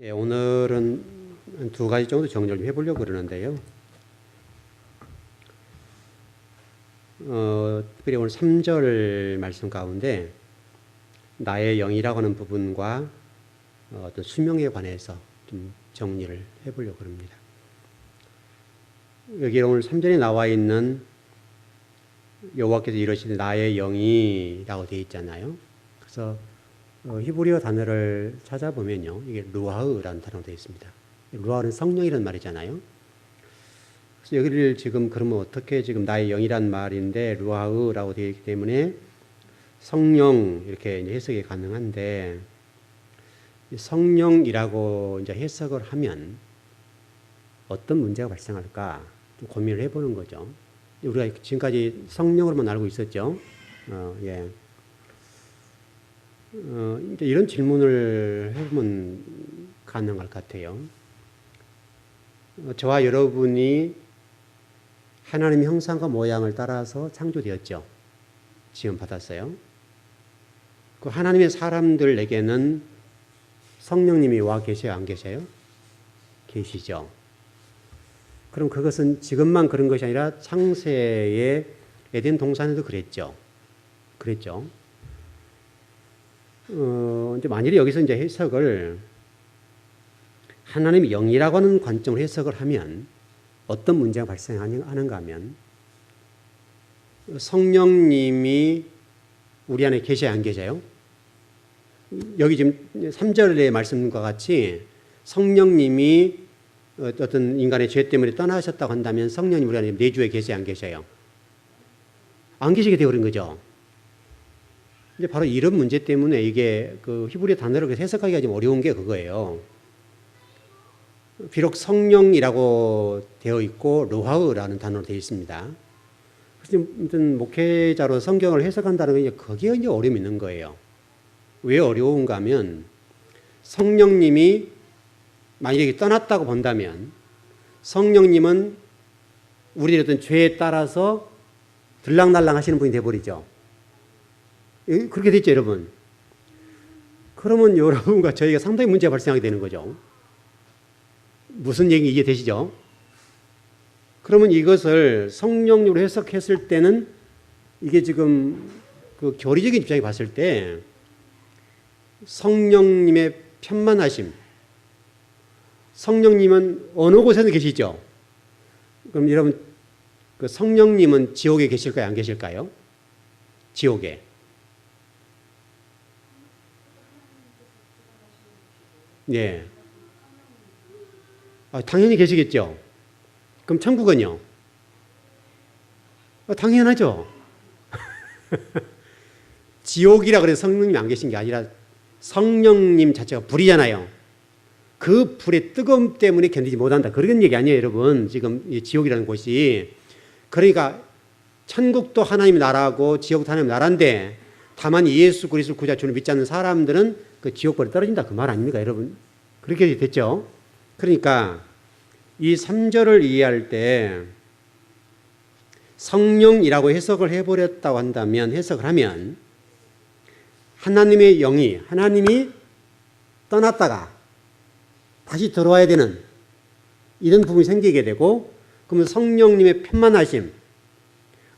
예, 오늘은 두 가지 정도 정리를 좀 해보려고 그러는데요. 특별히 오늘 3절 말씀 가운데 나의 영이라고 하는 부분과 어떤 수명에 관해서 좀 정리를 해보려고 합니다. 여기 오늘 3절에 나와 있는 여호와께서 이러시되 나의 영이라고 되어 있잖아요. 그래서 히브리어 단어를 찾아보면요, 이게 루아흐라는 단어로 되어 있습니다. 루아흐는 성령이라는 말이잖아요. 그래서 여기를 지금 그러면 어떻게 지금 나의 영이란 말인데 루아흐라고 되어 있기 때문에 성령 이렇게 이제 해석이 가능한데, 성령이라고 이제 해석을 하면 어떤 문제가 발생할까 좀 고민을 해보는 거죠. 우리가 지금까지 성령으로만 알고 있었죠. 이제 이런 질문을 해보면 가능할 것 같아요. 저와 여러분이 하나님의 형상과 모양을 따라서 창조되었죠. 지음 받았어요. 그 하나님의 사람들에게는 성령님이 와 계셔요, 안 계셔요? 계시죠. 그럼 그것은 지금만 그런 것이 아니라 창세의 에덴 동산에도 그랬죠. 이제 만일에 여기서 이제 해석을 하나님의 영이라고 하는 관점으로 해석을 하면 어떤 문제가 발생하는가 하면, 성령님이 우리 안에 계셔야 안 계셔요? 여기 지금 3절의 말씀과 같이 성령님이 어떤 인간의 죄 때문에 떠나셨다고 한다면 성령님 우리 안에 내주에 계셔야 안 계셔요? 안 계시게 되어버린 거죠. 이제 바로 이런 문제 때문에 이게 그 히브리 단어를 해석하기가 좀 어려운 게 그거예요. 비록 성령이라고 되어 있고 루하흐라는 단어로 되어 있습니다. 그래서 아무튼 목회자로 성경을 해석한다는 게 거기에 이제 어려움이 있는 거예요. 왜 어려운가 하면, 성령님이 만약에 떠났다고 본다면 성령님은 우리의 어떤 죄에 따라서 들락날락 하시는 분이 되어버리죠. 그렇게 됐죠, 여러분. 그러면 여러분과 저희가 상당히 문제가 발생하게 되는 거죠. 무슨 얘기 이해되시죠? 그러면 이것을 성령으로 해석했을 때는 이게 지금 그 교리적인 입장에 봤을 때 성령님의 편만하심, 성령님은 어느 곳에서 계시죠? 그럼 여러분, 그 성령님은 지옥에 계실까요, 안 계실까요? 지옥에. 네. 당연히 계시겠죠. 그럼 천국은요? 당연하죠. 지옥이라 그래서 성령님이 안 계신 게 아니라 성령님 자체가 불이잖아요. 그 불의 뜨거움 때문에 견디지 못한다, 그런 얘기 아니에요, 여러분. 지금 이 지옥이라는 곳이. 그러니까 천국도 하나님의 나라고 지옥도 하나님의 나라인데, 다만 예수 그리스도 구주와 주를 믿지 않는 사람들은 그 지옥벌에 떨어진다, 그 말 아닙니까, 여러분? 그렇게 됐죠. 그러니까 이 3절을 이해할 때 성령이라고 해석을 해버렸다고 한다면, 해석을 하면 하나님의 영이, 하나님이 떠났다가 다시 들어와야 되는 이런 부분이 생기게 되고, 그러면 성령님의 편만하심,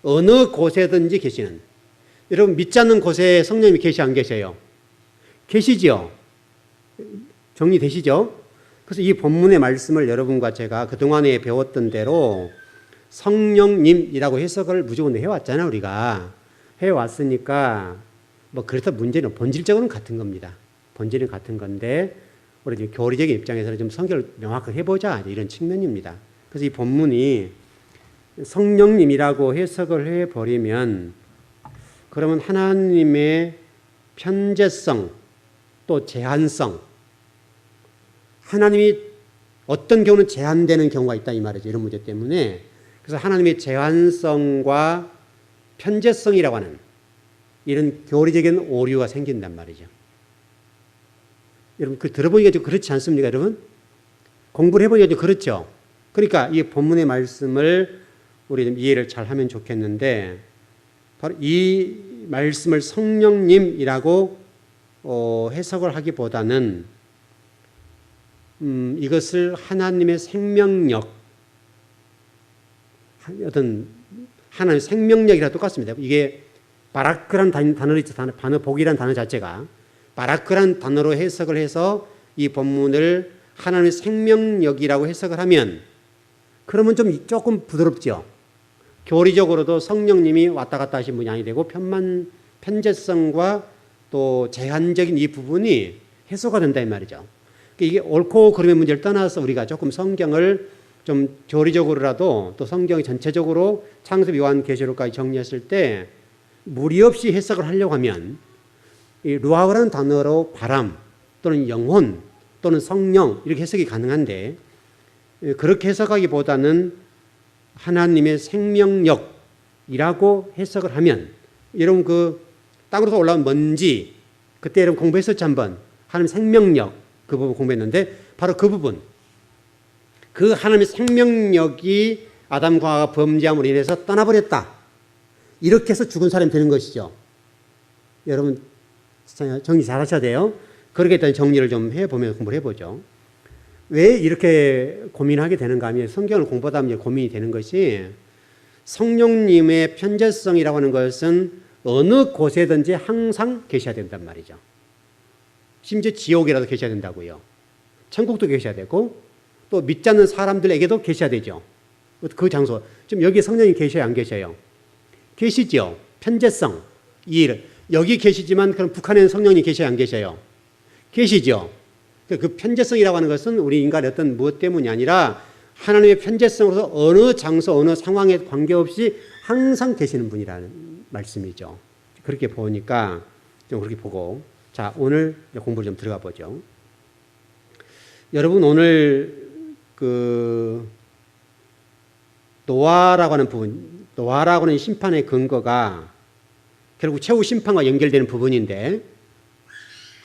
어느 곳에든지 계시는, 여러분 믿지 않는 곳에 성령님이 계시 안 계셔요? 계시죠? 정리되시죠? 그래서 이 본문의 말씀을 여러분과 제가 그동안에 배웠던 대로 성령님이라고 해석을 무조건 해왔잖아요. 우리가 해왔으니까 뭐 그래서 문제는 본질적으로는 같은 겁니다. 본질은 같은 건데 우리 지금 교리적인 입장에서는 좀 성경을 명확하게 해보자, 이런 측면입니다. 그래서 이 본문이 성령님이라고 해석을 해버리면, 그러면 하나님의 편재성 또 제한성, 하나님이 어떤 경우는 제한되는 경우가 있다, 이 말이죠. 이런 문제 때문에. 그래서 하나님의 제한성과 편재성이라고 하는 이런 교리적인 오류가 생긴단 말이죠. 여러분, 그 들어보니까 좀 그렇지 않습니까, 여러분? 공부를 해보니까 좀 그렇죠. 그러니까 이 본문의 말씀을 우리 좀 이해를 잘 하면 좋겠는데, 바로 이 말씀을 성령님이라고 해석을 하기보다는 이것을 하나님의 생명력, 어떤 하나님의 생명력이랑 똑같습니다. 이게 바라크란 단어를 단어 복이란 단어 자체가 바라크란 단어로 해석을 해서 이 본문을 하나님의 생명력이라고 해석을 하면 그러면 좀 조금 부드럽죠. 교리적으로도 성령님이 왔다 갔다 하신 분이 아니되고 편재성과 또 제한적인 이 부분이 해소가 된다 이 말이죠. 이게 옳고 그름의 문제를 떠나서 우리가 조금 성경을 좀 교리적으로라도 또 성경이 전체적으로 창세기 요한계시록까지 정리했을 때 무리 없이 해석을 하려고 하면 이 루아흐라는 단어로 바람 또는 영혼 또는 성령 이렇게 해석이 가능한데 그렇게 해석하기보다는 하나님의 생명력이라고 해석을 하면 여러분 그 땅으로서 올라온 먼지 그때 여러분 공부했었지 한번 하나님 생명력 그 부분 공부했는데 바로 그 부분 그 하나님의 생명력이 아담과 하와가 범죄함으로 인해서 떠나버렸다. 이렇게 해서 죽은 사람이 되는 것이죠. 여러분 정리 잘 하셔야 돼요. 그렇게 일단 정리를 좀 해보면 공부를 해보죠. 왜 이렇게 고민하게 되는가 하면 성경을 공부하다 보면 고민이 되는 것이 성령님의 편재성이라고 하는 것은 어느 곳에든지 항상 계셔야 된단 말이죠. 심지어 지옥이라도 계셔야 된다고요. 천국도 계셔야 되고 또 믿지 않는 사람들에게도 계셔야 되죠. 그 장소. 지금 여기 성령이 계셔요? 안 계셔요? 계시죠. 편재성. 여기 계시지만 그럼 북한에는 성령이 계셔요? 안 계셔요? 계시죠. 그 편재성이라고 하는 것은 우리 인간의 어떤 무엇 때문이 아니라 하나님의 편재성으로서 어느 장소, 어느 상황에 관계없이 항상 계시는 분이라는 말씀이죠. 그렇게 보니까 좀 그렇게 보고 자 오늘 공부를 좀 들어가 보죠. 여러분 오늘 그 노아라고 하는 부분, 노아라고 하는 심판의 근거가 결국 최후 심판과 연결되는 부분인데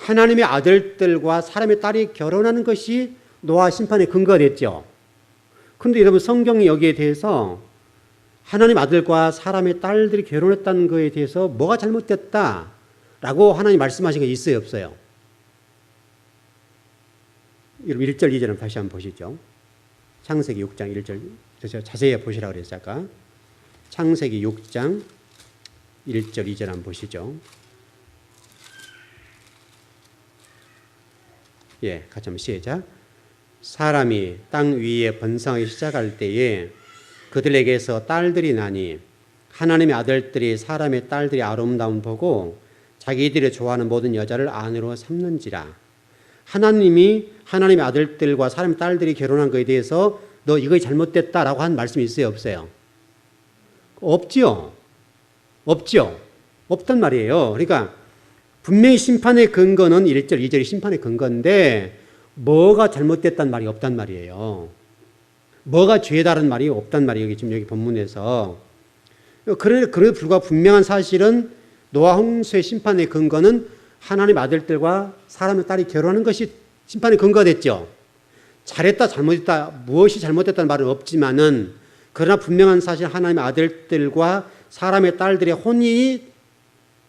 하나님의 아들들과 사람의 딸이 결혼하는 것이 노아 심판의 근거가 됐죠. 그런데 여러분 성경이 여기에 대해서 하나님 아들과 사람의 딸들이 결혼했다는 것에 대해서 뭐가 잘못됐다라고 하나님 말씀하신 게 있어요 없어요? 여러분 1절 2절 다시 한번 보시죠. 창세기 6장 1절 자세히 보시라고 그랬어요 아까. 창세기 6장 1절 2절 한번 보시죠. 예, 같이 한번 시작. 사람이 땅 위에 번성하기 시작할 때에 그들에게서 딸들이 나니 하나님의 아들들이 사람의 딸들이 아름다움 보고 자기들이 좋아하는 모든 여자를 아내로 삼는지라. 하나님이 하나님의 아들들과 사람의 딸들이 결혼한 것에 대해서 너 이거 잘못됐다라고 한 말씀이 있어요 없어요? 없죠. 없단 말이에요. 그러니까 분명히 심판의 근거는 1절 2절이 심판의 근거인데 뭐가 잘못됐단 말이 없단 말이에요. 뭐가 죄다른 말이 없단 말이에요. 지금 여기 본문에서. 그래도 불구하고 분명한 사실은 노아 홍수의 심판의 근거는 하나님 아들들과 사람의 딸이 결혼하는 것이 심판의 근거가 됐죠. 잘했다 잘못했다 무엇이 잘못됐다는 말은 없지만은 그러나 분명한 사실 하나님의 아들들과 사람의 딸들의 혼인이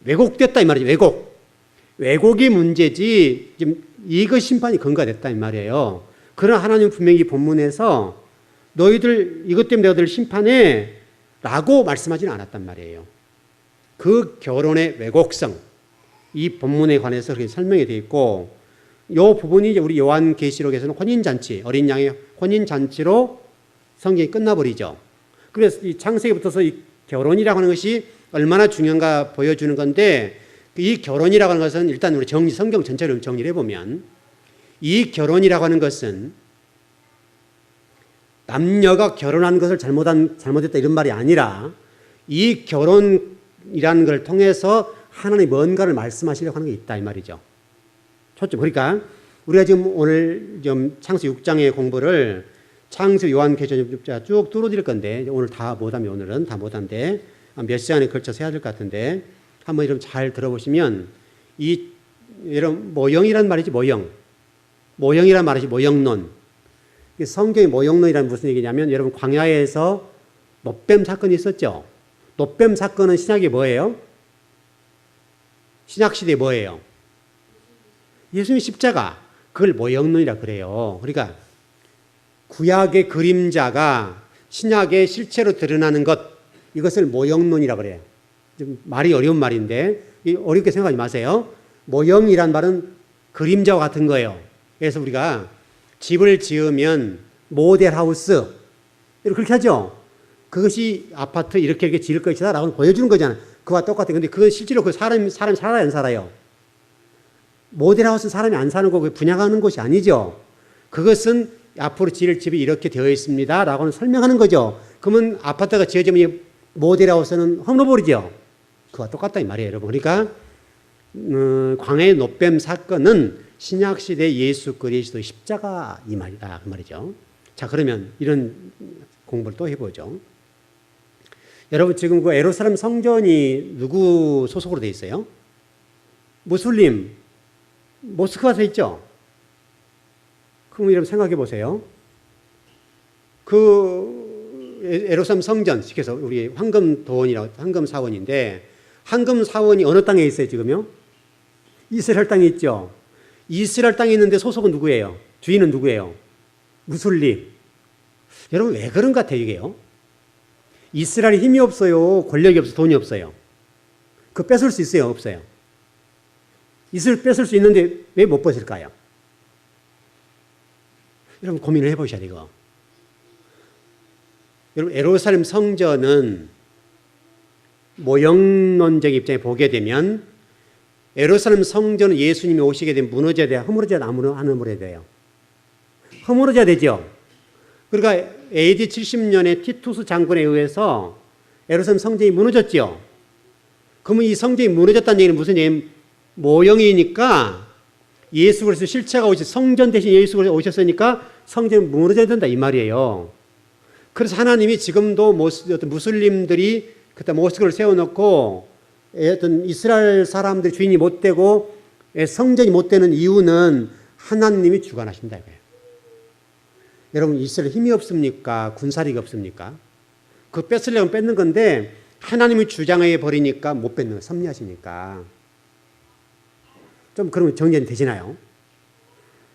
왜곡됐다 이 말이죠. 왜곡이 문제지 지금 이거 심판이 근거가 됐다 이 말이에요. 그러나 하나님은 분명히 이 본문에서 너희들 이것 때문에 너희들 심판해 라고 말씀하지는 않았단 말이에요. 그 결혼의 왜곡성 이 본문에 관해서 그렇게 설명이 되어 있고 이 부분이 이제 우리 요한계시록에서는 혼인잔치 어린 양의 혼인잔치로 성경이 끝나버리죠. 그래서 이 창세기부터서 이 결혼이라고 하는 것이 얼마나 중요한가 보여주는 건데 이 결혼이라고 하는 것은 일단 우리 성경 전체를 정리를 해보면 이 결혼이라고 하는 것은 남녀가 결혼한 것을 잘못했다 이런 말이 아니라 이 결혼이라는 걸 통해서 하나님이 뭔가를 말씀하시려고 하는 게 있다 이 말이죠. 초점. 그러니까 우리가 지금 오늘 좀 창세기 6장의 공부를 창세기 요한계시록 쭉 뚫어드릴 건데 오늘 다 못하면 오늘은 다 못한데 몇 시간에 걸쳐서 해야 될 것 같은데 한번 좀 잘 들어보시면 이 이런 모형이란 말이지 모형이란 말이지 모형론. 성경의 모형론이란 무슨 얘기냐면 여러분 광야에서 노뱀 사건이 있었죠. 노뱀 사건은 신약이 뭐예요? 신약 시대에 뭐예요? 예수님 십자가. 그걸 모형론이라 그래요. 그러니까 구약의 그림자가 신약의 실체로 드러나는 것, 이것을 모형론이라 그래요. 좀 말이 어려운 말인데 어렵게 생각하지 마세요. 모형이란 말은 그림자와 같은 거예요. 그래서 우리가 집을 지으면 모델하우스 그렇게 하죠. 그것이 아파트 이렇게 지을 것이다 라고 보여주는 거잖아요. 그와 똑같아요. 근데 그건 실제로 그 사람이 살아요, 안 살아요? 모델하우스는 사람이 안 사는 거고 분양하는 곳이 아니죠. 그것은 앞으로 지을 집이 이렇게 되어 있습니다 라고는 설명하는 거죠. 그러면 아파트가 지어지면 모델하우스는 헐어버리죠. 그와 똑같다 이 말이에요, 여러분. 그러니까 광야의 노뱀 사건은 신약시대 예수 그리스도의 십자가 이 말이다 그 말이죠. 자, 그러면 이런 공부를 또 해보죠. 여러분, 지금 그 예루살렘 성전이 누구 소속으로 되어 있어요? 무슬림, 모스크바 돼 있죠? 그럼 여러분 생각해 보세요. 그 예루살렘 성전, 시켜서 우리 황금도원이라고, 황금사원인데, 황금사원이 어느 땅에 있어요, 지금요? 이스라엘 땅에 있죠? 이스라엘 땅에 있는데 소속은 누구예요? 주인은 누구예요? 무슬림. 여러분, 왜 그런 것 같아요, 이게요? 이스라엘이 힘이 없어요? 권력이 없어요? 돈이 없어요? 그거 뺏을 수 있어요? 없어요? 이스라엘 뺏을 수 있는데 왜 못 뺏을까요? 여러분, 고민을 해보셔야 돼요, 이거. 여러분, 예루살렘 성전은 모형론적 입장에 보게 되면 예루살렘 성전은 예수님이 오시게 되면 무너져야 돼요? 허물어져야 돼요? 안 허물어져야 돼요? 허물어져야 되죠. 그러니까 AD 70년에 티투스 장군에 의해서 예루살렘 성전이 무너졌죠. 그러면 이 성전이 무너졌다는 얘기는 무슨 얘기예요? 모형이니까 예수 그리스도 실체가 성전 대신 예수 그리스도 오셨으니까 성전이 무너져야 된다 이 말이에요. 그래서 하나님이 지금도 어떤 무슬림들이 그때 모스크를 세워놓고 어떤 이스라엘 사람들이 주인이 못 되고 성전이 못 되는 이유는 하나님이 주관하신다 이거예요. 여러분, 이스라엘 힘이 없습니까? 군사력이 없습니까? 그 뺏으려면 뺏는 건데 하나님이 주장해 버리니까 못 뺏는 거예요. 섭리하시니까. 좀 그러면 정리는 되시나요?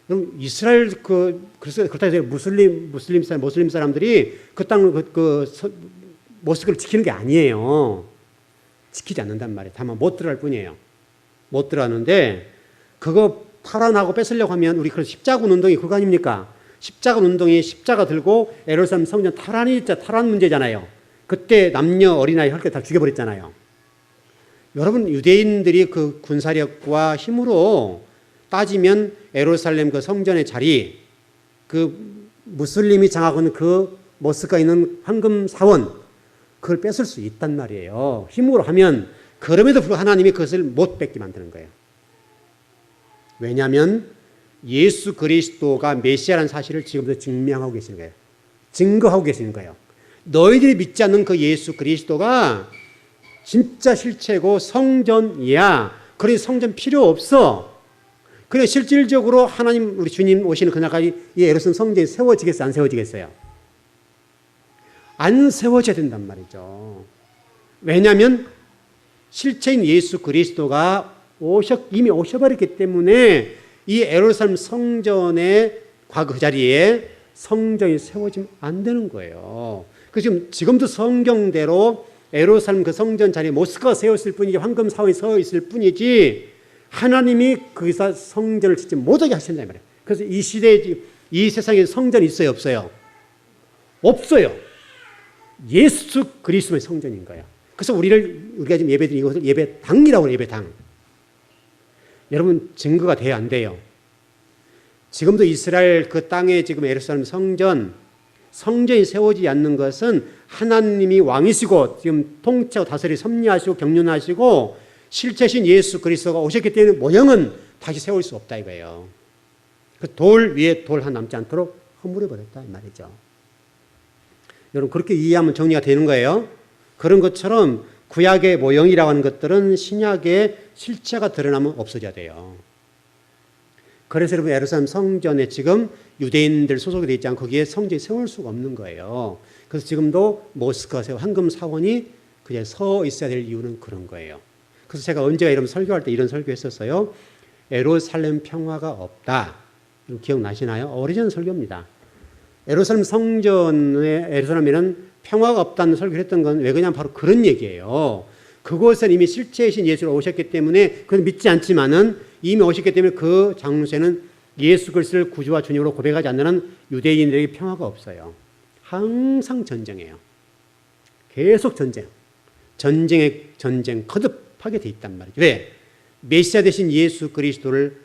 그럼 이스라엘 그래서 그렇다 해서 모슬림 사람들이 그 땅 모스크를 지키는 게 아니에요. 지키지 않는단 말이에요. 다만 못 들어갈 뿐이에요. 못 들어가는데 그거 탈환하고 뺏으려고 하면 우리 그래서 십자군 운동이 그거 아닙니까? 십자군 운동이 십자가 들고 예루살렘 성전 탈환 문제잖아요. 그때 남녀 어린아이 할 때 다 죽여버렸잖아요. 여러분, 유대인들이 그 군사력과 힘으로 따지면 예루살렘 그 성전의 자리, 그 무슬림이 장하고 있는 그 모스크가 있는 황금 사원, 그걸 뺏을 수 있단 말이에요. 힘으로 하면. 그럼에도 불구하고 하나님이 그것을 못 뺏게 만드는 거예요. 왜냐하면 예수 그리스도가 메시아라는 사실을 지금도 증명하고 계시는 거예요. 증거하고 계시는 거예요. 너희들이 믿지 않는 그 예수 그리스도가 진짜 실체고 성전이야. 그러니 성전 필요 없어. 그래 실질적으로 하나님 우리 주님 오시는 그날까지 이 예루살렘 성전이 세워지겠어요? 안 세워지겠어요? 안 세워져야 된단 말이죠. 왜냐하면 실체인 예수 그리스도가 이미 오셔버렸기 때문에 이 예루살렘 성전의 그 자리에 성전이 세워지면 안 되는 거예요. 그래서 지금도 성경대로 예루살렘 그 성전 자리에 모스크가 세웠을 뿐이지 황금 사원이 서 있을 뿐이지 하나님이 거기서 성전을 짓지 못하게 하신다 이 말이에요. 그래서 이 시대에 이 세상에 성전이 있어요, 없어요? 없어요. 예수 그리스도의 성전인 거예요. 그래서 우리가 지금 예배드리는 이것을 예배당이라고 해요. 예배당. 여러분, 증거가 돼야 안 돼요? 지금도 이스라엘 그 땅에 지금 예루살렘 성전이 세워지지 않는 것은 하나님이 왕이시고 지금 통치하고 다스리 섭리하시고 경륜하시고 실체신 예수 그리스도가 오셨기 때문에 모형은 다시 세울 수 없다 이거예요. 그 돌 위에 돌 하나 남지 않도록 허물어버렸다 이 말이죠. 여러분, 그렇게 이해하면 정리가 되는 거예요. 그런 것처럼 구약의 모형이라고 하는 것들은 신약의 실체가 드러나면 없어져야 돼요. 그래서 여러분, 예루살렘 성전에 지금 유대인들 소속이 되어 있지 않고 거기에 성전이 세울 수가 없는 거예요. 그래서 지금도 모스크가 황금 사원이 그냥 서 있어야 될 이유는 그런 거예요. 그래서 제가 언제가 이런 설교할 때 이런 설교했었어요. 예루살렘 평화가 없다. 기억나시나요? 오래전 설교입니다. 예루살렘 성전에 예루살렘에는 평화가 없다는 설교를 했던 건 왜 그냥 바로 그런 얘기예요. 그곳은 이미 실체이신 예수로 오셨기 때문에 그건 믿지 않지만은 이미 오셨기 때문에 그 장소에는 예수 그리스도를 구주와 주님으로 고백하지 않는 유대인들에게 평화가 없어요. 항상 전쟁이에요. 계속 전쟁. 전쟁에 전쟁 거듭하게 돼 있단 말이죠. 왜? 메시아 되신 예수 그리스도를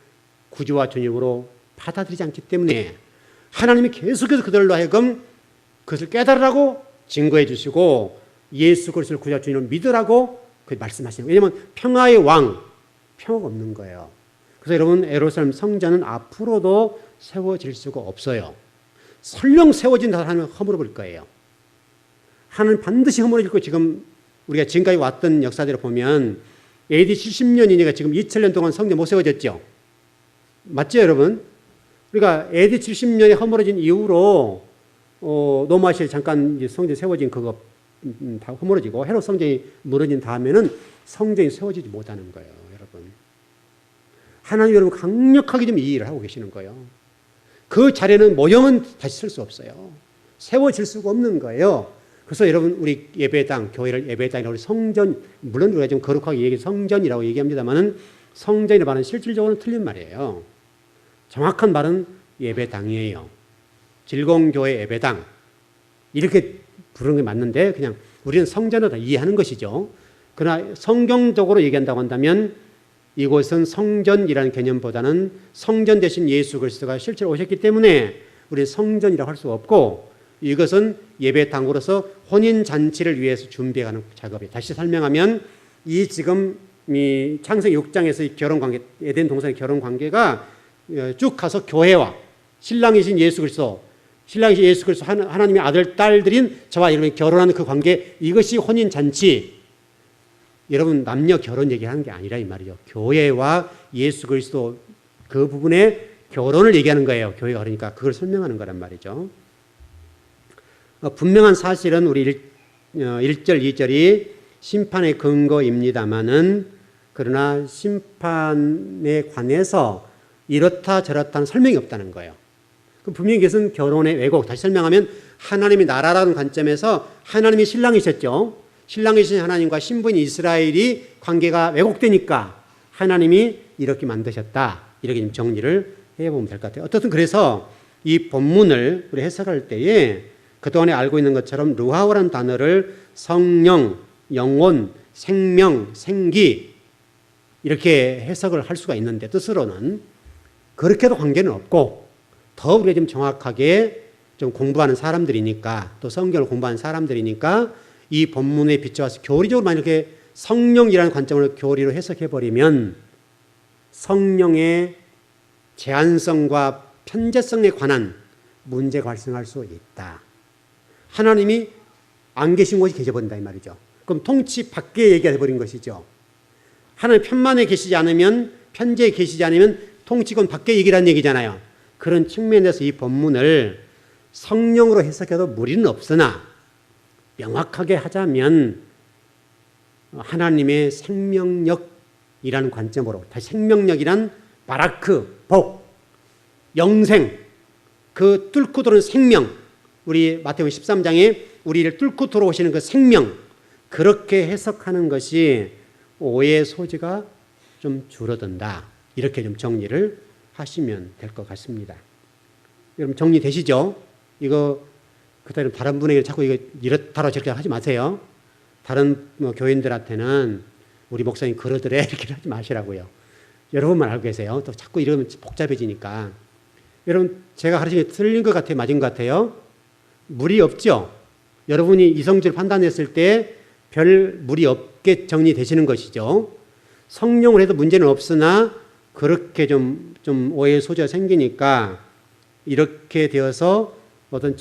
구주와 주님으로 받아들이지 않기 때문에 하나님이 계속해서 그들로 하여금 그것을 깨달으라고 증거해 주시고 예수 그리스도를 구주와 주님을 믿으라고 말씀하시는 거예요. 왜냐하면 평화의 왕, 평화가 없는 거예요. 그래서 여러분 예루살렘 성전은 앞으로도 세워질 수가 없어요. 설령 세워진다 하면 허물어버릴 거예요. 하나님 반드시 허물어질 거예요. 지금 우리가 지금까지 왔던 역사대로 보면 AD 70년이니까 지금 2000년 동안 성전 못 세워졌죠. 맞죠 여러분? 그러니까 AD 70년에 허물어진 이후로 노마시에 잠깐 성전 세워진 그거 다 허물어지고 헤롯 성전이 무너진 다음에는 성전이 세워지지 못하는 거예요. 여러분. 하나님 여러분 강력하게 좀 이 일을 하고 계시는 거예요. 그 자리는 모형은 다시 쓸 수 없어요. 세워질 수가 없는 거예요. 그래서 여러분 우리 예배당, 교회를 예배당이라고 성전, 물론 우리가 좀 거룩하게 얘기해 성전이라고 얘기합니다만은 성전이라는 말은 실질적으로는 틀린 말이에요. 정확한 말은 예배당이에요. 즐거운 교회 예배당 이렇게 부르는 게 맞는데 그냥 우리는 성전을 다 이해하는 것이죠. 그러나 성경적으로 얘기한다고 한다면 이곳은 성전이라는 개념보다는 성전 대신 예수 그리스도가 실제로 오셨기 때문에 우리는 성전이라고 할 수가 없고 이것은 예배당으로서 혼인잔치를 위해서 준비하는 작업이에요. 다시 설명하면 이 지금 이 창세기 6장에서의 결혼관계, 에덴 동산의 결혼관계가 쭉 가서 교회와 신랑이신 예수 그리스도, 신랑이신 예수 그리스도 하나님의 아들, 딸들인 저와 여러분이 결혼하는 그 관계, 이것이 혼인잔치. 여러분 남녀 결혼 얘기하는 게 아니라 이 말이죠. 교회와 예수 그리스도 그 부분의 결혼을 얘기하는 거예요. 교회가 그러니까 그걸 설명하는 거란 말이죠. 분명한 사실은 우리 1절, 2절이 심판의 근거입니다마는 그러나 심판에 관해서 이렇다 저렇다는 설명이 없다는 거예요. 분명히 이것은 결혼의 왜곡, 다시 설명하면 하나님의 나라라는 관점에서 하나님이 신랑이셨죠. 신랑이신 하나님과 신부인 이스라엘이 관계가 왜곡되니까 하나님이 이렇게 만드셨다. 이렇게 정리를 해보면 될 것 같아요. 어떻든 그래서 이 본문을 우리 해석할 때에 그동안에 알고 있는 것처럼 루하우라는 단어를 성령, 영혼, 생명, 생기 이렇게 해석을 할 수가 있는데 뜻으로는 그렇게도 관계는 없고 더 우리가 좀 정확하게 좀 공부하는 사람들이니까 또 성경을 공부하는 사람들이니까 이 본문에 비춰서 교리적으로만 이렇게 성령이라는 관점으로 교리로 해석해버리면 성령의 제한성과 편재성에 관한 문제가 발생할 수 있다. 하나님이 안 계신 곳이 계셔버린다 이 말이죠. 그럼 통치 밖에 얘기가 돼버린 것이죠. 하나님 편만에 계시지 않으면 편재에 계시지 않으면 통치권 밖에 얘기라는 얘기잖아요. 그런 측면에서 이 본문을 성령으로 해석해도 무리는 없으나 명확하게 하자면 하나님의 생명력이라는 관점으로 다시 생명력이란 바라크, 복, 영생, 그 뚫고 들어오는 생명 우리 마태복음 13장에 우리를 뚫고 들어오시는 그 생명 그렇게 해석하는 것이 오해의 소지가 좀 줄어든다. 이렇게 좀 정리를 하시면 될 것 같습니다. 여러분 정리되시죠? 이거 그다음 다른 분에게 자꾸 이거 이렇다로 저렇게 하지 마세요. 다른 교인들한테는 우리 목사님 그러더래 이렇게 하지 마시라고요. 여러분만 알고 계세요. 또 자꾸 이러면 복잡해지니까. 여러분 제가 가르치는 게 틀린 것 같아요? 맞은 것 같아요? 무리 없죠? 여러분이 이성질 판단했을 때 별 무리 없게 정리되시는 것이죠. 성령을 해도 문제는 없으나 그렇게 좀 오해의 소지가 생기니까 이렇게 되어서 어떤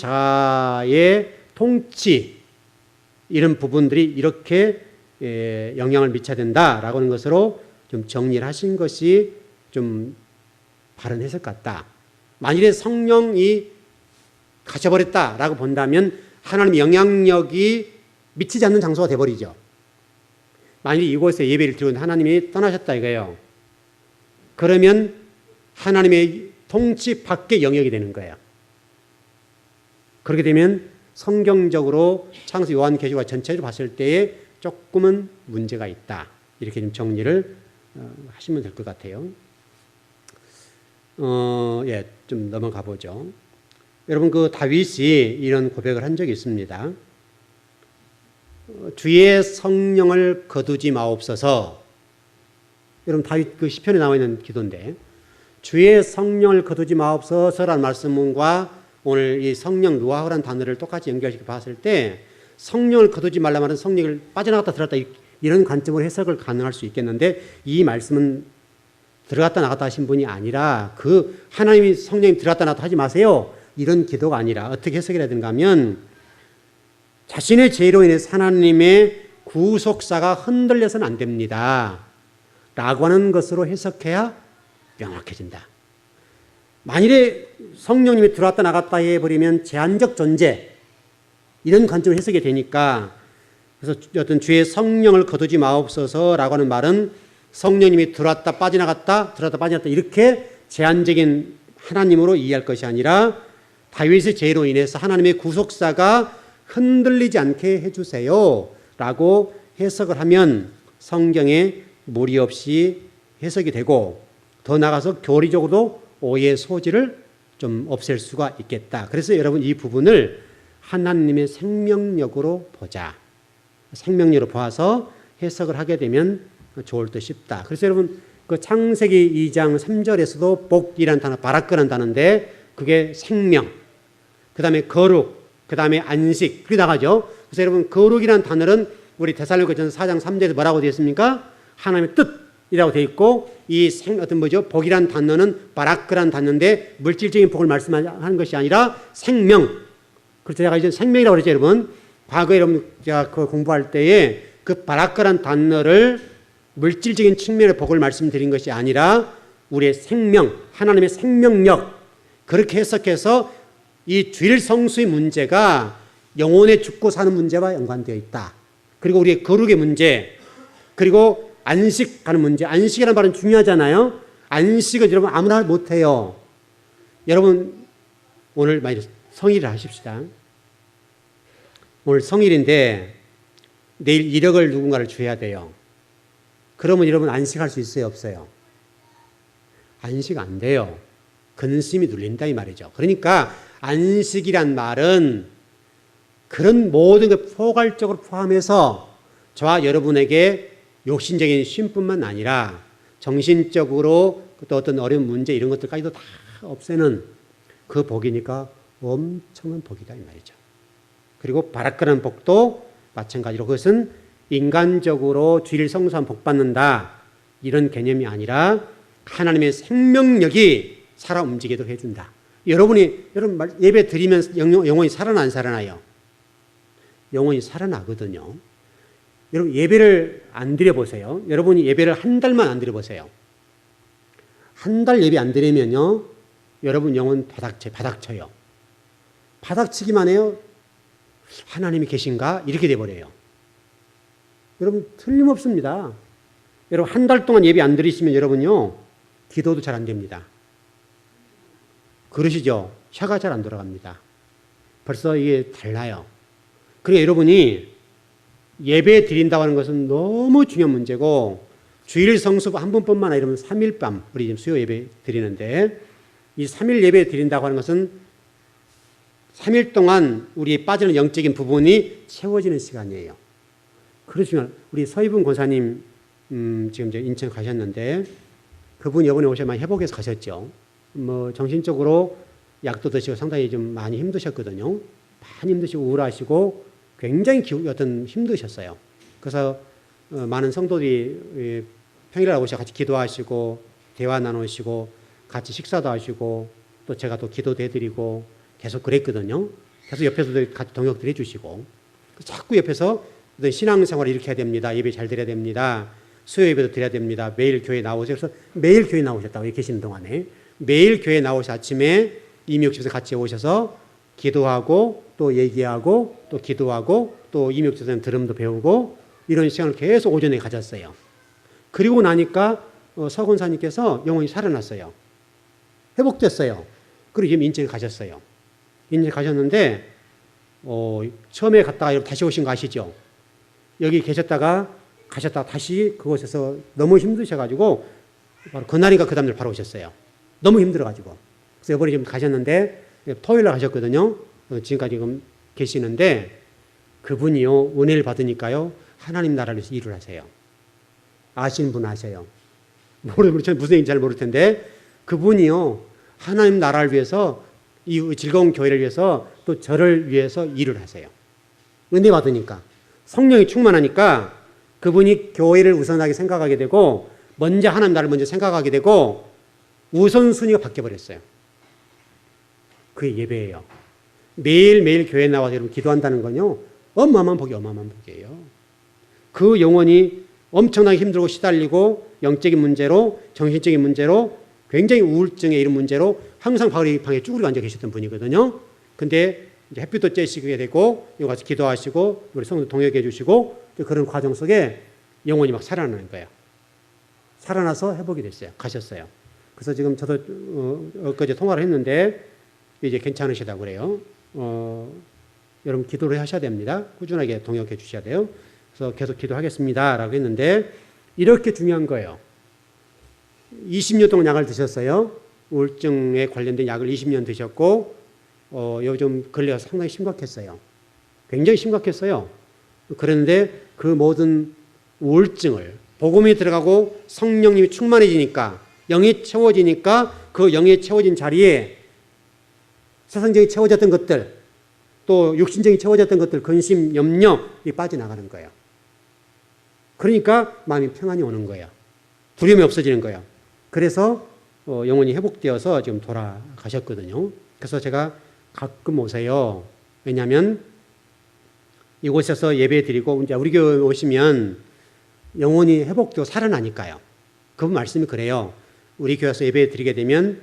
절대자의 통치 이런 부분들이 이렇게 영향을 미쳐야 된다라고 하는 것으로 좀 정리를 하신 것이 좀 바른 해석 같다. 만일에 성령이 가셔버렸다라고 본다면 하나님의 영향력이 미치지 않는 장소가 되어버리죠. 만일 이곳에 예배를 드리고 하나님이 떠나셨다 이거예요. 그러면 하나님의 통치 밖의 영역이 되는 거예요. 그렇게 되면 성경적으로 창세기 요한계시록 전체를 봤을 때에 조금은 문제가 있다. 이렇게 좀 정리를 하시면 될 것 같아요. 좀 넘어가 보죠. 여러분, 그 다윗이 이런 고백을 한 적이 있습니다. 주의 성령을 거두지 마옵소서. 여러분, 다윗 그 시편에 나와 있는 기도인데, 주의 성령을 거두지 마옵소서라는 말씀과 오늘 이 성령 루아흐라는 단어를 똑같이 연결시켜 봤을 때, 성령을 거두지 말라 말은 성령을 빠져나갔다 들어갔다 이런 관점으로 해석을 가능할 수 있겠는데, 이 말씀은 들어갔다 나갔다 하신 분이 아니라 그 하나님이 성령이 들어갔다 나갔다 하지 마세요. 이런 기도가 아니라 어떻게 해석을 해야 되는가 하면, 자신의 죄로 인해서 하나님의 구속사가 흔들려서는 안 됩니다. 라고 하는 것으로 해석해야 명확해진다. 만일에 성령님이 들어왔다 나갔다 해버리면 제한적 존재, 이런 관점으로 해석이 되니까, 그래서 어떤 주의 성령을 거두지 마옵소서라고 하는 말은 성령님이 들어왔다 빠져나갔다 들어왔다 빠져나갔다 이렇게 제한적인 하나님으로 이해할 것이 아니라 다윗의 죄로 인해서 하나님의 구속사가 흔들리지 않게 해주세요 라고 해석을 하면 성경에 무리 없이 해석이 되고, 더 나아가서 교리적으로도 오해의 소지를 좀 없앨 수가 있겠다. 그래서 여러분, 이 부분을 하나님의 생명력으로 보자. 생명력으로 보아서 해석을 하게 되면 좋을 듯 싶다. 그래서 여러분, 그 창세기 2장 3절에서도 복이라는 단어, 바라크라는 단어인데 그게 생명, 그 다음에 거룩, 그 다음에 안식, 그렇게 나가죠. 그래서 여러분, 거룩이라는 단어는 우리 데살로니가전서 4장 3절에서 뭐라고 되어 있습니까? 하나님의 뜻이라고 되어 있고, 이 복이라는 단어는 바라크라는 단어인데 물질적인 복을 말씀하는 것이 아니라 생명. 그래서 제가 이제 생명이라고 그랬죠, 여러분. 과거에 여러분 제가 그 공부할 때에 그 바라크라는 단어를 물질적인 측면의 복을 말씀드린 것이 아니라 우리의 생명, 하나님의 생명력, 그렇게 해석해서 이 주일 성수의 문제가 영혼의 죽고 사는 문제와 연관되어 있다. 그리고 우리의 거룩의 문제, 그리고 안식하는 문제. 안식이라는 말은 중요하잖아요. 안식은 여러분 아무나 못해요. 여러분, 오늘 많이 성일을 하십시다. 오늘 성일인데 내일 1억을 누군가를 줘야 돼요. 그러면 여러분 안식할 수 있어요, 없어요? 안식 안 돼요. 근심이 눌린다 이 말이죠. 그러니까 안식이란 말은 그런 모든 것 포괄적으로 포함해서 저와 여러분에게 욕심적인 쉼뿐만 아니라 정신적으로 또 어떤 어려운 문제 이런 것들까지도 다 없애는 그 복이니까 엄청난 복이다 이 말이죠. 그리고 바라크라는 복도 마찬가지로 그것은 인간적으로 주일 성수한 복 받는다 이런 개념이 아니라 하나님의 생명력이 살아 움직이도록 해준다. 여러분 예배 드리면 영혼이 살아나 안 살아나요? 영혼이 살아나거든요. 여러분 예배를 안 드려보세요. 여러분이 예배를 한 달만 안 드려보세요. 한 달 예배 안 드리면요, 여러분 영혼 바닥쳐요. 바닥치기만 해요. 하나님이 계신가? 이렇게 돼버려요. 여러분 틀림없습니다. 여러분 한 달 동안 예배 안 드리시면 여러분요 기도도 잘 안 됩니다. 그러시죠? 혀가 잘 안 돌아갑니다. 벌써 이게 달라요. 그러니까 여러분이 예배 드린다고 하는 것은 너무 중요한 문제고, 주일 성수 한 번뿐만 아니라 3일 밤 우리 지금 수요 예배 드리는데 이 3일 예배 드린다고 하는 것은 3일 동안 우리 빠지는 영적인 부분이 채워지는 시간이에요. 그렇지만 우리 서희분 권사님 지금 이제 인천 가셨는데 그분이 이번에 오셔서 많이 회복해서 가셨죠. 뭐 정신적으로 약도 드시고 상당히 좀 많이 힘드셨거든요. 많이 힘드시고 우울하시고 굉장히 힘드셨어요. 그래서 많은 성도들이 평일날 오셔서 같이 기도하시고 대화 나누시고 같이 식사도 하시고 또 제가 또 기도도 해드리고 계속 그랬거든요. 계속 옆에서도 같이 동역도 해주시고 자꾸 옆에서 신앙생활을 이렇게 해야 됩니다. 예배 잘 드려야 됩니다. 수요 예배도 드려야 됩니다. 매일 교회 나오세요. 그래서 매일 교회 나오셨다고 여기 계시는 동안에 매일 교회 나오셔서 아침에 임육집에서 같이 오셔서 기도하고 또 얘기하고 또 기도하고 또 임육집에서 들음도 배우고 이런 시간을 계속 오전에 가졌어요. 그리고 나니까 서 권사님께서 영혼이 살아났어요. 회복됐어요. 그리고 지금 인천에 가셨어요. 인천에 가셨는데 처음에 갔다가 다시 오신 거 아시죠? 여기 계셨다가 가셨다가 다시 그곳에서 너무 힘드셔가지고 바로 그날인가 그 다음날 바로 오셨어요. 너무 힘들어가지고. 그래서 이번에 지금 가셨는데 토요일날 가셨거든요. 지금까지 지금 계시는데 그분이요 은혜를 받으니까요 하나님 나라를 위해서 일을 하세요. 아시는 분 아세요? 모르면 저는 무슨 얘기인지 잘 모를 텐데 그분이요 하나님 나라를 위해서 이 즐거운 교회를 위해서 또 저를 위해서 일을 하세요. 은혜 받으니까 성령이 충만하니까 그분이 교회를 우선하게 생각하게 되고 먼저 하나님 나라를 먼저 생각하게 되고 우선순위가 바뀌어버렸어요. 그게 예배예요. 매일매일 교회에 나와서 여러분 기도한다는 건요 어마어마한 복이에요. 그 영혼이 엄청나게 힘들고 시달리고 영적인 문제로 정신적인 문제로 굉장히 우울증에 이런 문제로 항상 방에 쭈그리고 앉아 계셨던 분이거든요. 근데 이제 햇빛도 쬐시게 되고 여기 가서 기도하시고 우리 성도 동역해 주시고 그런 과정 속에 영혼이 막 살아나는 거예요. 살아나서 회복이 됐어요. 가셨어요. 그래서 지금 저도 엊그제 통화를 했는데 이제 괜찮으시다고 그래요. 여러분 기도를 하셔야 됩니다. 꾸준하게 동역해 주셔야 돼요. 그래서 계속 기도하겠습니다 라고 했는데 이렇게 중요한 거예요. 20년 동안 약을 드셨어요. 우울증에 관련된 약을 20년 드셨고 요즘 근래가 상당히 심각했어요. 굉장히 심각했어요. 그런데 그 모든 우울증을 복음이 들어가고 성령님이 충만해지니까 영이 채워지니까 그 영이 채워진 자리에 세상적인 채워졌던 것들 또 육신적인 채워졌던 것들 근심, 염려이 빠져나가는 거예요. 그러니까 마음이 평안이 오는 거예요. 두려움이 없어지는 거예요. 그래서 영혼이 회복되어서 지금 돌아가셨거든요. 그래서 제가 가끔 오세요. 왜냐하면 이곳에서 예배 드리고 이제 우리 교회 오시면 영혼이 회복되고 살아나니까요. 그분 말씀이 그래요. 우리 교회에서 예배 드리게 되면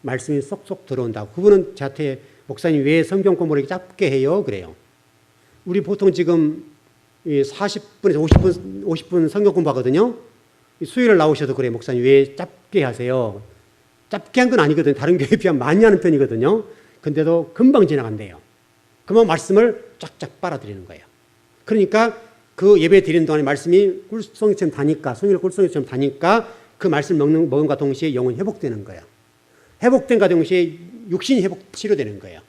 말씀이 쏙쏙 들어온다고. 그분은 저한테 목사님 왜 성경 공부를 이렇게 짧게 해요? 그래요. 우리 보통 지금 40분에서 50분 성경 공부하거든요. 수요일 나오셔도 그래요. 목사님 왜 짧게 하세요? 짧게 한 건 아니거든요. 다른 교회에 비하면 많이 하는 편이거든요. 근데도 금방 지나간대요. 그만 말씀을 쫙쫙 빨아들이는 거예요. 그러니까 그 예배 드리는 동안에 말씀이 꿀송이처럼 다니까, 송이를 꿀송이처럼 다니까 그 말씀을 먹음과 동시에 영혼이 회복되는 거예요. 회복된과 동시에 육신이 치료되는 거예요.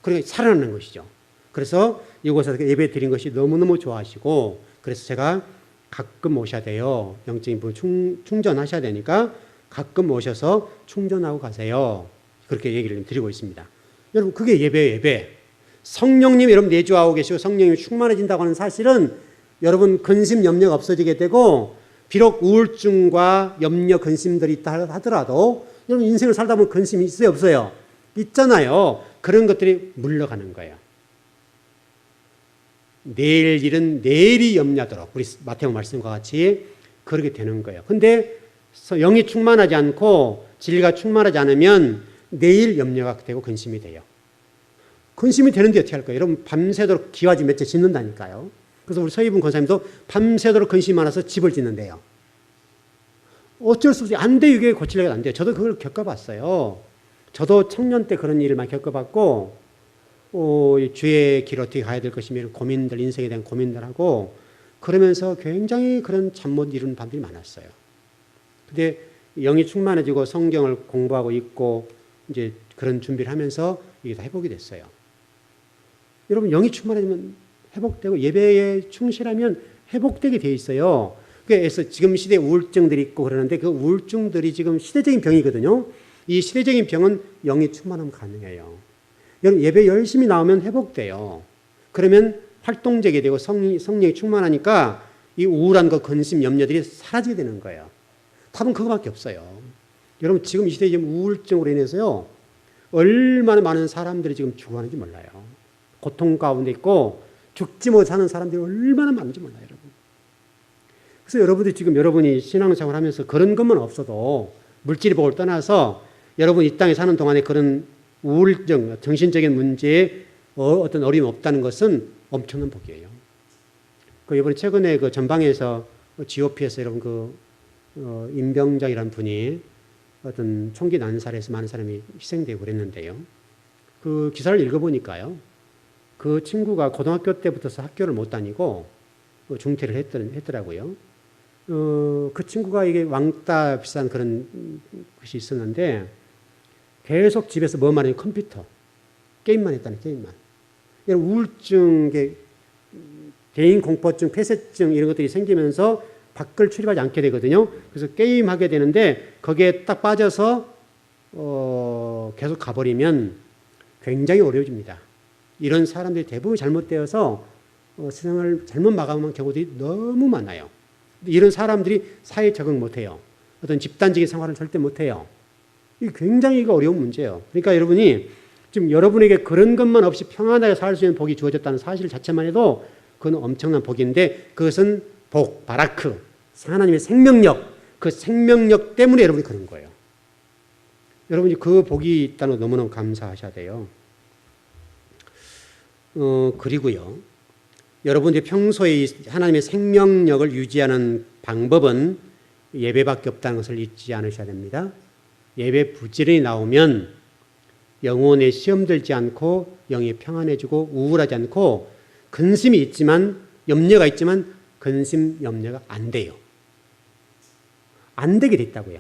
그러니까 살아나는 것이죠. 그래서 이곳에서 예배 드린 것이 너무너무 좋아하시고 그래서 제가 가끔 오셔야 돼요. 영적인 부분 충전하셔야 되니까 가끔 오셔서 충전하고 가세요. 그렇게 얘기를 드리고 있습니다. 여러분 그게 예배예요. 예배. 성령님이 여러분 내주하고 계시고 성령님이 충만해진다고 하는 사실은 여러분 근심 염려가 없어지게 되고 비록 우울증과 염려 근심들이 있다 하더라도 여러분 인생을 살다 보면 근심이 있어요 없어요? 있잖아요. 그런 것들이 물러가는 거예요. 내일 일은 내일이 염려하도록 우리 마태복음 말씀과 같이 그렇게 되는 거예요. 근데 영이 충만하지 않고 진리가 충만하지 않으면 내일 염려가 되고 근심이 돼요. 근심이 되는데 어떻게 할 거예요? 여러분 밤새도록 기와집 몇 채 짓는다니까요. 그래서 우리 서희분 권사님도 밤새도록 근심이 많아서 집을 짓는데요. 어쩔 수 없이 안 돼요. 이게 고치려고 안 돼요. 저도 그걸 겪어봤어요. 저도 청년 때 그런 일을 많이 겪어봤고 주의 길 어떻게 가야 될 것이며 고민들, 인생에 대한 고민들 하고 그러면서 굉장히 그런 잠 못 이루는 밤들이 많았어요. 근데 영이 충만해지고 성경을 공부하고 있고 이제 그런 준비를 하면서 이게 다 회복이 됐어요. 여러분 영이 충만해지면 회복되고 예배에 충실하면 회복되게 돼 있어요. 그래서 지금 시대에 우울증들이 있고 그러는데 그 우울증들이 지금 시대적인 병이거든요. 이 시대적인 병은 영이 충만하면 가능해요. 여러분 예배 열심히 나오면 회복돼요. 그러면 활동적이 되고 성령이 충만하니까 이 우울한 것, 근심, 염려들이 사라지게 되는 거예요. 답은 그거밖에 없어요. 여러분 지금 이 시대에 지금 우울증으로 인해서요. 얼마나 많은 사람들이 지금 죽어가는지 몰라요. 고통 가운데 있고 죽지 못하는 사람들이 얼마나 많은지 몰라요. 여러분. 그래서 여러분들이 지금 여러분이 신앙생활 하면서 그런 것만 없어도 물질의 복을 떠나서 여러분 이 땅에 사는 동안에 그런 우울증, 정신적인 문제에 어떤 어려움이 없다는 것은 엄청난 복이에요. 이번에 최근에 그 전방에서 GOP에서 여러분 임병장이라는 분이 어떤 총기 난살에서 많은 사람이 희생되고 그랬는데요. 그 기사를 읽어보니까요. 그 친구가 고등학교 때부터 학교를 못 다니고 중퇴를 했더라고요. 그 친구가 이게 왕따 비슷한 그런 것이 있었는데 계속 집에서 뭐만 하냐면 컴퓨터, 게임만 했다는 게임만. 이런 우울증, 대인 공포증, 폐쇄증 이런 것들이 생기면서 밖을 출입하지 않게 되거든요. 그래서 게임하게 되는데 거기에 딱 빠져서 계속 가버리면 굉장히 어려워집니다. 이런 사람들이 대부분 잘못되어서 세상을 잘못 마감한 경우들이 너무 많아요. 이런 사람들이 사회에 적응 못해요. 어떤 집단적인 생활을 절대 못해요. 이게 굉장히 어려운 문제예요. 그러니까 여러분이 지금 여러분에게 그런 것만 없이 평안하게 살 수 있는 복이 주어졌다는 사실 자체만 해도 그건 엄청난 복인데 그것은 복, 바라크, 하나님의 생명력, 그 생명력 때문에 여러분이 그런 거예요. 여러분이 그 복이 있다는 거 너무너무 감사하셔야 돼요. 그리고요. 여러분들이 평소에 하나님의 생명력을 유지하는 방법은 예배밖에 없다는 것을 잊지 않으셔야 됩니다. 예배 부지런히 나오면 영혼에 시험 들지 않고 영이 평안해지고 우울하지 않고 근심이 있지만 염려가 있지만 근심, 염려가 안 돼요. 안 되게 돼 있다고요.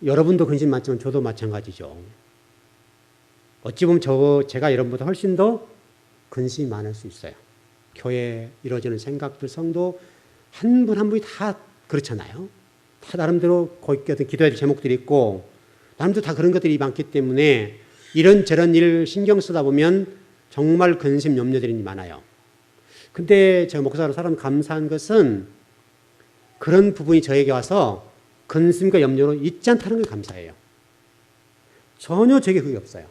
여러분도 근심 많지만 저도 마찬가지죠. 어찌 보면 제가 여러분보다 훨씬 더 근심이 많을 수 있어요. 교회에 이루어지는 생각들, 성도 한 분 한 분이 다 그렇잖아요. 다 나름대로 어떤 기도해야 될 제목들이 있고 나름대로 다 그런 것들이 많기 때문에 이런저런 일 신경 쓰다 보면 정말 근심, 염려들이 많아요. 근데 제가 목사로 살아면 감사한 것은 그런 부분이 저에게 와서 근심과 염려로 있지 않다는 게 감사해요. 전혀 제게 그게 없어요.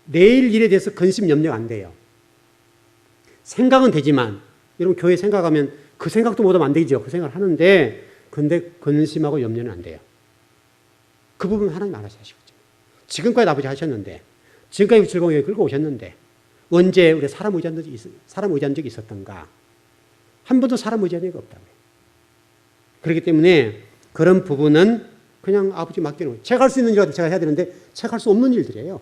내일 일에 대해서 근심, 염려가 안 돼요. 생각은 되지만 여러분 교회 생각하면 그 생각도 못하면 안 되죠. 그 생각을 하는데 근데 근심하고 염려는 안 돼요. 그 부분은 하나님 알아서 하시겠죠. 지금까지 아버지 하셨는데 지금까지 즐거움에 끌고 오셨는데 언제 우리 사람 의지한 적이 있었던가? 한 번도 사람 의지한 적이 없다고요. 그렇기 때문에 그런 부분은 그냥 아버지 맡겨놓은 제가 할 수 있는 일이라도 제가 해야 되는데 제가 할 수 없는 일들이에요.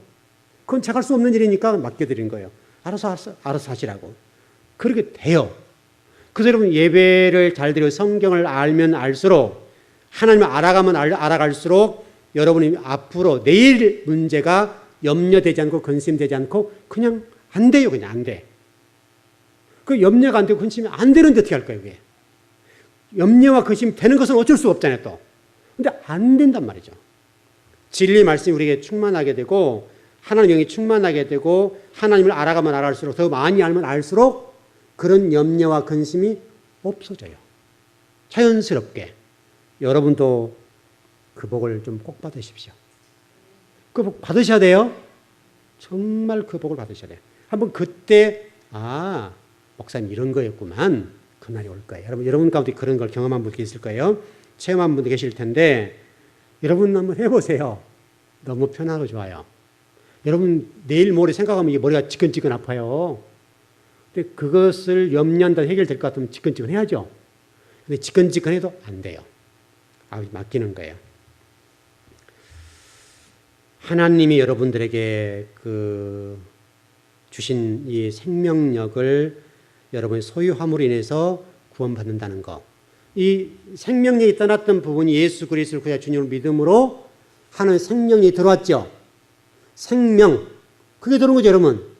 그건 제가 할 수 없는 일이니까 맡겨드린 거예요. 알아서 하시라고. 그렇게 돼요. 그래서 여러분 예배를 잘 드리고 성경을 알면 알수록 하나님을 알아가면 알아갈수록 여러분이 앞으로 내일 문제가 염려되지 않고 근심되지 않고 그냥 안 돼요. 그냥 안 돼. 그 염려가 안 되고 근심이 안 되는데 어떻게 할 거예요? 그게. 염려와 근심이 되는 것은 어쩔 수 없잖아요. 또. 근데 안 된단 말이죠. 진리 말씀이 우리에게 충만하게 되고 하나님 영이 충만하게 되고 하나님을 알아가면 알아갈수록 더 많이 알면 알수록 그런 염려와 근심이 없어져요. 자연스럽게. 여러분도 그 복을 좀 꼭 받으십시오. 그 복 받으셔야 돼요. 정말 그 복을 받으셔야 돼요. 한번 그때 목사님 이런 거였구만. 그날이 올 거예요. 여러분 가운데 그런 걸 경험한 분도 있을 거예요. 체험한 분도 계실 텐데 여러분 한번 해보세요. 너무 편하고 좋아요. 여러분 내일 모레 생각하면 이게 머리가 지끈지끈 아파요. 근데 그것을 염려한다 해결될 것 같으면 지끈지끈 해야죠. 근데 지끈지끈해도 안 돼요. 맡기는 거예요. 하나님이 여러분들에게 주신 이 생명력을 여러분의 소유함으로 인해서 구원받는다는 것. 이 생명력이 떠났던 부분이 예수 그리스도를 그의 주님을 믿음으로 하는 생명력이 들어왔죠. 생명. 그게 들어온 거죠, 여러분.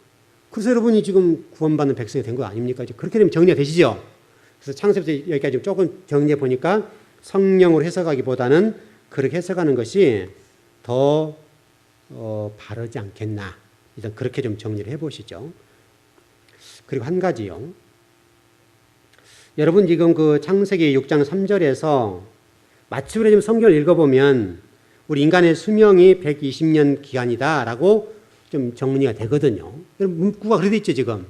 그래서 여러분이 지금 구원받는 백성이 된 거 아닙니까? 그렇게 되면 정리가 되시죠? 그래서 창세부터 여기까지 조금 정리해 보니까 성령으로 해석하기보다는 그렇게 해석하는 것이 더 바르지 않겠나. 일단 그렇게 좀 정리를 해 보시죠. 그리고 한 가지요. 여러분 지금 그 창세기 6장 3절에서 마치 우리 지금 성경을 읽어보면 우리 인간의 수명이 120년 기간이다라고 좀 정리가 되거든요. 문구가 그렇게 있죠, 지금.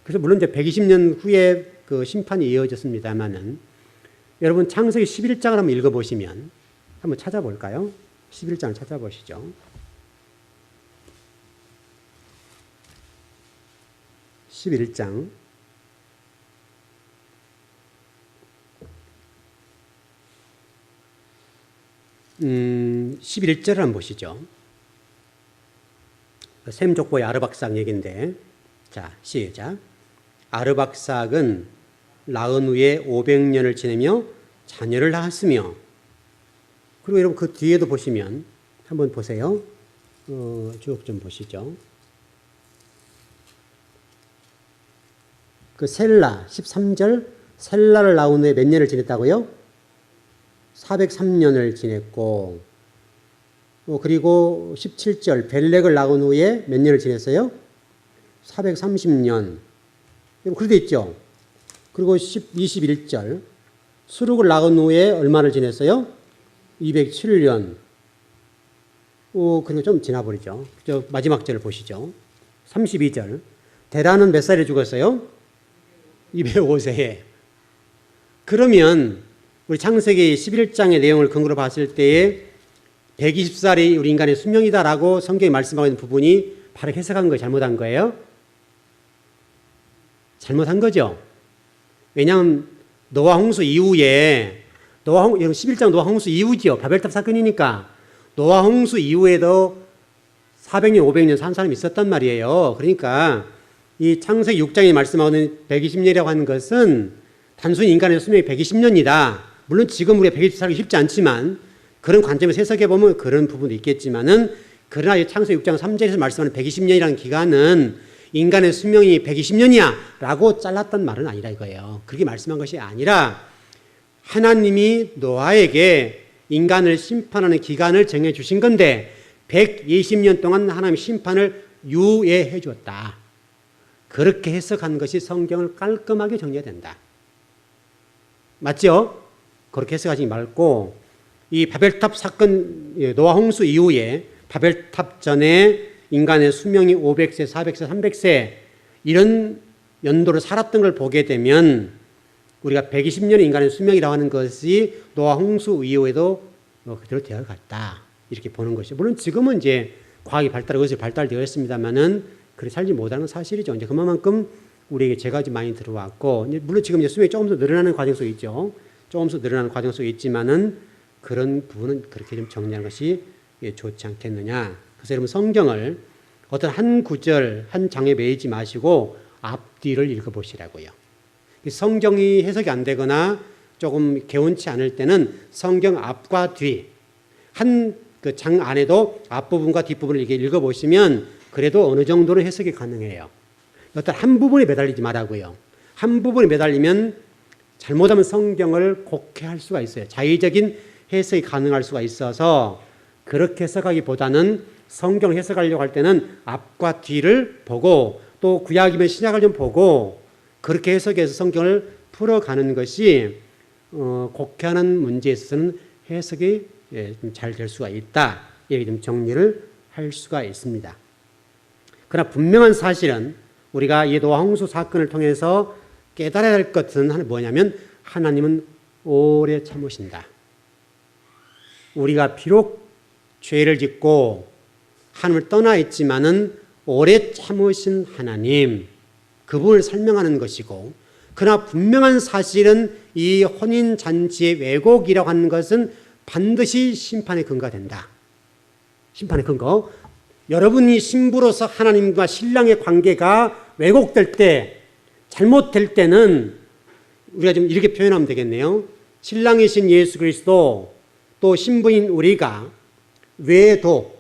그래서 물론 이제 120년 후에 그 심판이 이어졌습니다만은 여러분 창세기 11장을 한번 읽어보시면 한번 찾아볼까요? 11장을 찾아보시죠. 11장 11절을 한번 보시죠. 셈 족보의 아르박삭 얘기인데, 자, 시작. 아르박삭은 낳은 후에 500년을 지내며 자녀를 낳았으며, 그리고 여러분 그 뒤에도 보시면 한번 보세요. 쭉 좀 보시죠. 그 셀라 13절, 셀라를 낳은 후에 몇 년을 지냈다고요? 403년을 지냈고, 그리고 17절 벨렉을 낳은 후에 몇 년을 지냈어요? 430년. 그렇게 돼 있죠. 그리고 21절 수룩을 낳은 후에 얼마를 지냈어요? 207년. 그리고 좀 지나버리죠. 마지막 절을 보시죠. 32절 데라는 몇 살에 죽었어요? 205세에. 그러면 우리 창세기 11장의 내용을 근거로 봤을 때에 120살이 우리 인간의 수명이다라고 성경이 말씀하고 있는 부분이 바로 해석한 거예요? 잘못한 거예요? 잘못한 거죠. 왜냐하면 노아 홍수 이후에 11장 노아 홍수 이후죠. 바벨탑 사건이니까 노아 홍수 이후에도 400년, 500년 산 사람이 있었단 말이에요. 그러니까 이 창세기 6장에 말씀하는 120년이라고 하는 것은 단순히 인간의 수명이 120년이다. 물론 지금 우리가 120 살기 쉽지 않지만 그런 관점에서 해석해 보면 그런 부분도 있겠지만은, 그러나 이 창세기 6장 3절에서 말씀하는 120년이라는 기간은 인간의 수명이 120년이야 라고 잘랐단 말은 아니라 이거예요. 그렇게 말씀한 것이 아니라 하나님이 노아에게 인간을 심판하는 기간을 정해 주신 건데 120년 동안 하나님의 심판을 유예해 주었다. 그렇게 해석한 것이 성경을 깔끔하게 정리해야 된다. 맞죠? 그렇게 해석하지 말고, 이 바벨탑 사건, 노아 홍수 이후에 바벨탑 전에 인간의 수명이 500세, 400세, 300세 이런 연도를 살았던 걸 보게 되면 우리가 120년의 인간의 수명이라고 하는 것이 노아 홍수 이후에도 그대로 되어 갔다. 이렇게 보는 것이죠. 물론 지금은 이제 과학이 발달하고 것이 발달되었습니다만은 그렇게 살지 못하는 건 사실이죠. 이제 그만큼 우리에게 죄가 좀 많이 들어왔고, 물론 지금 이제 수명이 조금 더 늘어나는 과정 속에 있죠. 조금 더 늘어나는 과정 속에 있지만은 그런 부분은 그렇게 좀 정리하는 것이 좋지 않겠느냐. 그래서 여러분 성경을 어떤 한 구절, 한 장에 매이지 마시고 앞뒤를 읽어보시라고요. 성경이 해석이 안 되거나 조금 개운치 않을 때는 성경 앞과 뒤, 한 그 장 안에도 앞부분과 뒷부분을 이렇게 읽어보시면 그래도 어느 정도는 해석이 가능해요. 어떤 한 부분에 매달리지 말라고요. 한 부분에 매달리면 잘못하면 성경을 곡해할 수가 있어요. 자의적인 해석이 가능할 수가 있어서 그렇게 해석하기보다는 성경을 해석하려고 할 때는 앞과 뒤를 보고 또 구약이면 신약을 좀 보고 그렇게 해석해서 성경을 풀어가는 것이 곡해하는 문제에 있어서는 해석이 좀 잘 될 수가 있다. 이렇게 좀 정리를 할 수가 있습니다. 그러나 분명한 사실은 우리가 이 노아 홍수 사건을 통해서 깨달아야 할 것은 뭐냐면 하나님은 오래 참으신다. 우리가 비록 죄를 짓고 하나님을 떠나 있지만은 오래 참으신 하나님, 그분을 설명하는 것이고, 그러나 분명한 사실은 이 혼인잔치의 왜곡이라고 하는 것은 반드시 심판의 근거가 된다. 심판의 근거. 여러분이 신부로서 하나님과 신랑의 관계가 왜곡될 때, 잘못될 때는 우리가 좀 이렇게 표현하면 되겠네요. 신랑이신 예수 그리스도 또 신부인 우리가 외에도,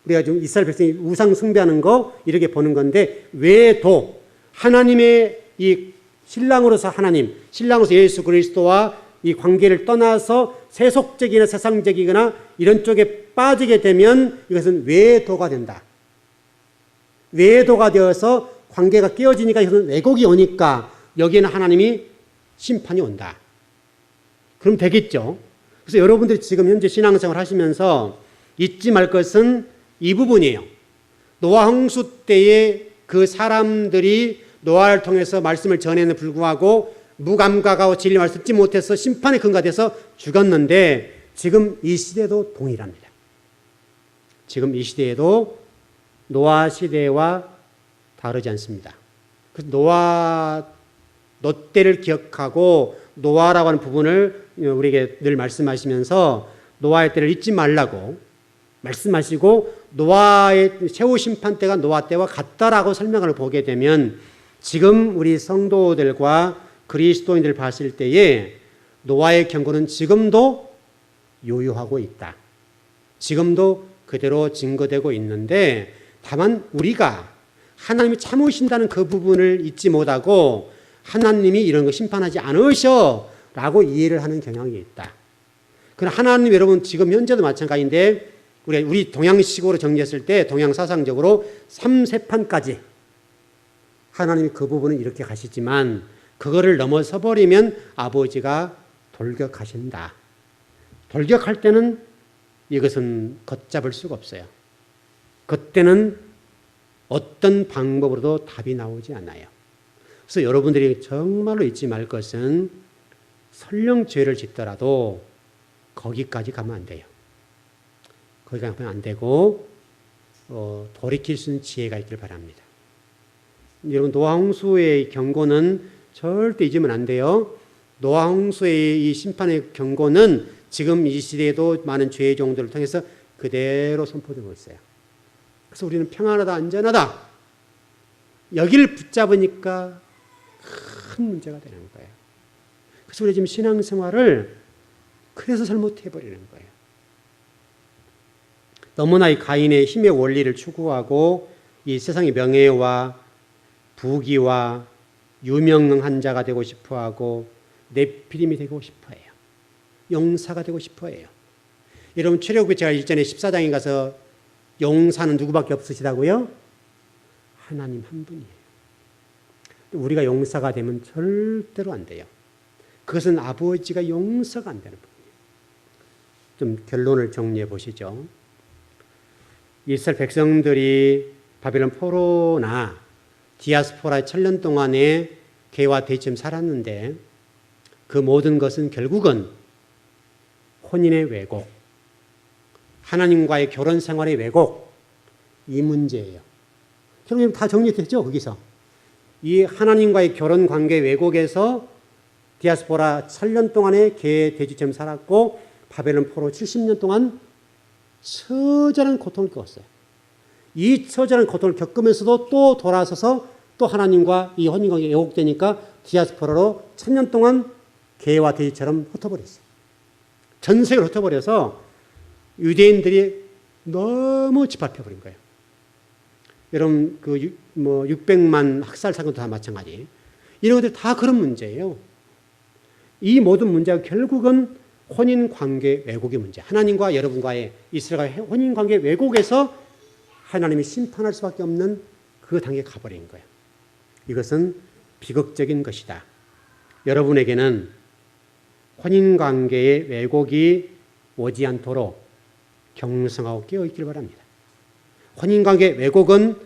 우리가 좀 이스라엘 백성이 우상 숭배하는 거 이렇게 보는 건데, 외에도 하나님의 이 신랑으로서 하나님, 신랑으로서 예수 그리스도와 이 관계를 떠나서 세속적이나 세상적이거나 이런 쪽에 빠지게 되면 이것은 외도가 된다. 외도가 되어서 관계가 깨어지니까 이것은 왜곡이 오니까 여기에는 하나님이 심판이 온다. 그럼 되겠죠. 그래서 여러분들이 지금 현재 신앙생활 하시면서 잊지 말 것은 이 부분이에요. 노아 홍수 때에 그 사람들이 노아를 통해서 말씀을 전에는 불구하고 무감각하고 진리 말씀 듣지 못해서 심판의 근거가 돼서 죽었는데 지금 이 시대도 동일합니다. 지금 이 시대에도 노아 시대와 다르지 않습니다. 그래서 노 때를 기억하고 노아라고 하는 부분을 우리에게 늘 말씀하시면서 노아의 때를 잊지 말라고 말씀하시고 노아의 최후 심판 때가 노아 때와 같다라고 설명을 보게 되면 지금 우리 성도들과 그리스도인들 봤을 때에 노아의 경고는 지금도 요요하고 있다. 지금도 그대로 증거되고 있는데 다만 우리가 하나님이 참으신다는 그 부분을 잊지 못하고 하나님이 이런 거 심판하지 않으셔 라고 이해를 하는 경향이 있다. 그러나 하나님 여러분 지금 현재도 마찬가지인데 우리 동양식으로 정리했을 때 동양 사상적으로 3세판까지 하나님이 그 부분은 이렇게 가시지만 그거를 넘어서 버리면 아버지가 돌격하신다. 돌격할 때는 이것은 걷잡을 수가 없어요. 그때는 어떤 방법으로도 답이 나오지 않아요. 그래서 여러분들이 정말로 잊지 말 것은 설령 죄를 짓더라도 거기까지 가면 안 돼요. 거기 가면 안 되고 돌이킬 수 있는 지혜가 있길 바랍니다. 여러분 노아 홍수의 경고는 절대 잊으면 안 돼요. 노아 홍수의 이 심판의 경고는 지금 이 시대에도 많은 죄의 종들을 통해서 그대로 선포되고 있어요. 그래서 우리는 평안하다, 안전하다. 여기를 붙잡으니까 큰 문제가 되는 거예요. 그래서 우리 지금 신앙생활을 그래서 잘못해버리는 거예요. 너무나 이 가인의 힘의 원리를 추구하고 이 세상의 명예와 부귀와 유명한 자가 되고 싶어하고 네피림이 되고 싶어해요. 용사가 되고 싶어해요. 여러분 출애굽기 제가 일전에 14장에 가서 용사는 누구밖에 없으시다고요? 하나님 한 분이에요. 우리가 용사가 되면 절대로 안 돼요. 그것은 아버지가 용서가 안 되는 부분이에요. 좀 결론을 정리해 보시죠. 이스라엘 백성들이 바벨론 포로나 디아스포라의 1000년 동안에 개와 돼지처럼 살았는데 그 모든 것은 결국은 혼인의 왜곡, 하나님과의 결혼 생활의 왜곡, 이 문제예요. 결국 다 정리됐죠, 거기서. 이 하나님과의 결혼 관계 왜곡에서 디아스포라 1000년 동안에 개, 돼지처럼 살았고 바벨론 포로 70년 동안 처절한 고통을 겪었어요. 이 처절한 고통을 겪으면서도 또 돌아서서 또 하나님과 이 혼인관계가 왜곡되니까 디아스포라로 1000년 동안 개와 돼지처럼 흩어버렸어요. 전 세계로 흩어버려서 유대인들이 너무 짓밟혀버린 거예요. 여러분, 600만 학살 사건도 다 마찬가지. 이런 것들 다 그런 문제예요. 이 모든 문제가 결국은 혼인관계 왜곡의 문제. 하나님과 여러분과의 이스라엘과의 혼인관계 왜곡에서 하나님이 심판할 수밖에 없는 그 단계에 가버린 거예요. 이것은 비극적인 것이다. 여러분에게는 혼인관계의 왜곡이 오지 않도록 경성하고 깨어있기를 바랍니다. 혼인관계 왜곡은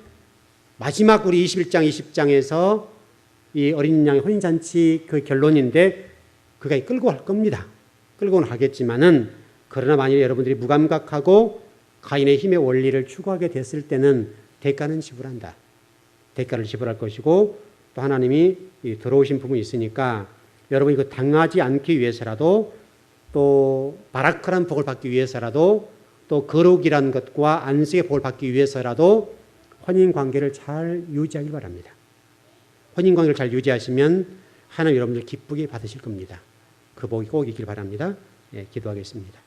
마지막 우리 21장, 20장에서 이 어린 양의 혼인잔치 그 결론인데 그가 끌고 갈 겁니다. 끌고는 가겠지만은 그러나 만일 여러분들이 무감각하고 가인의 힘의 원리를 추구하게 됐을 때는 대가는 지불한다. 대가를 지불할 것이고 또 하나님이 들어오신 부분이 있으니까 여러분이 그 당하지 않기 위해서라도 또 바라크란 복을 받기 위해서라도 또 거룩이란 것과 안식의 복을 받기 위해서라도 혼인관계를 잘 유지하길 바랍니다. 혼인관계를 잘 유지하시면 하나님 여러분들 기쁘게 받으실 겁니다. 그 복이 꼭 있길 바랍니다. 예, 기도하겠습니다.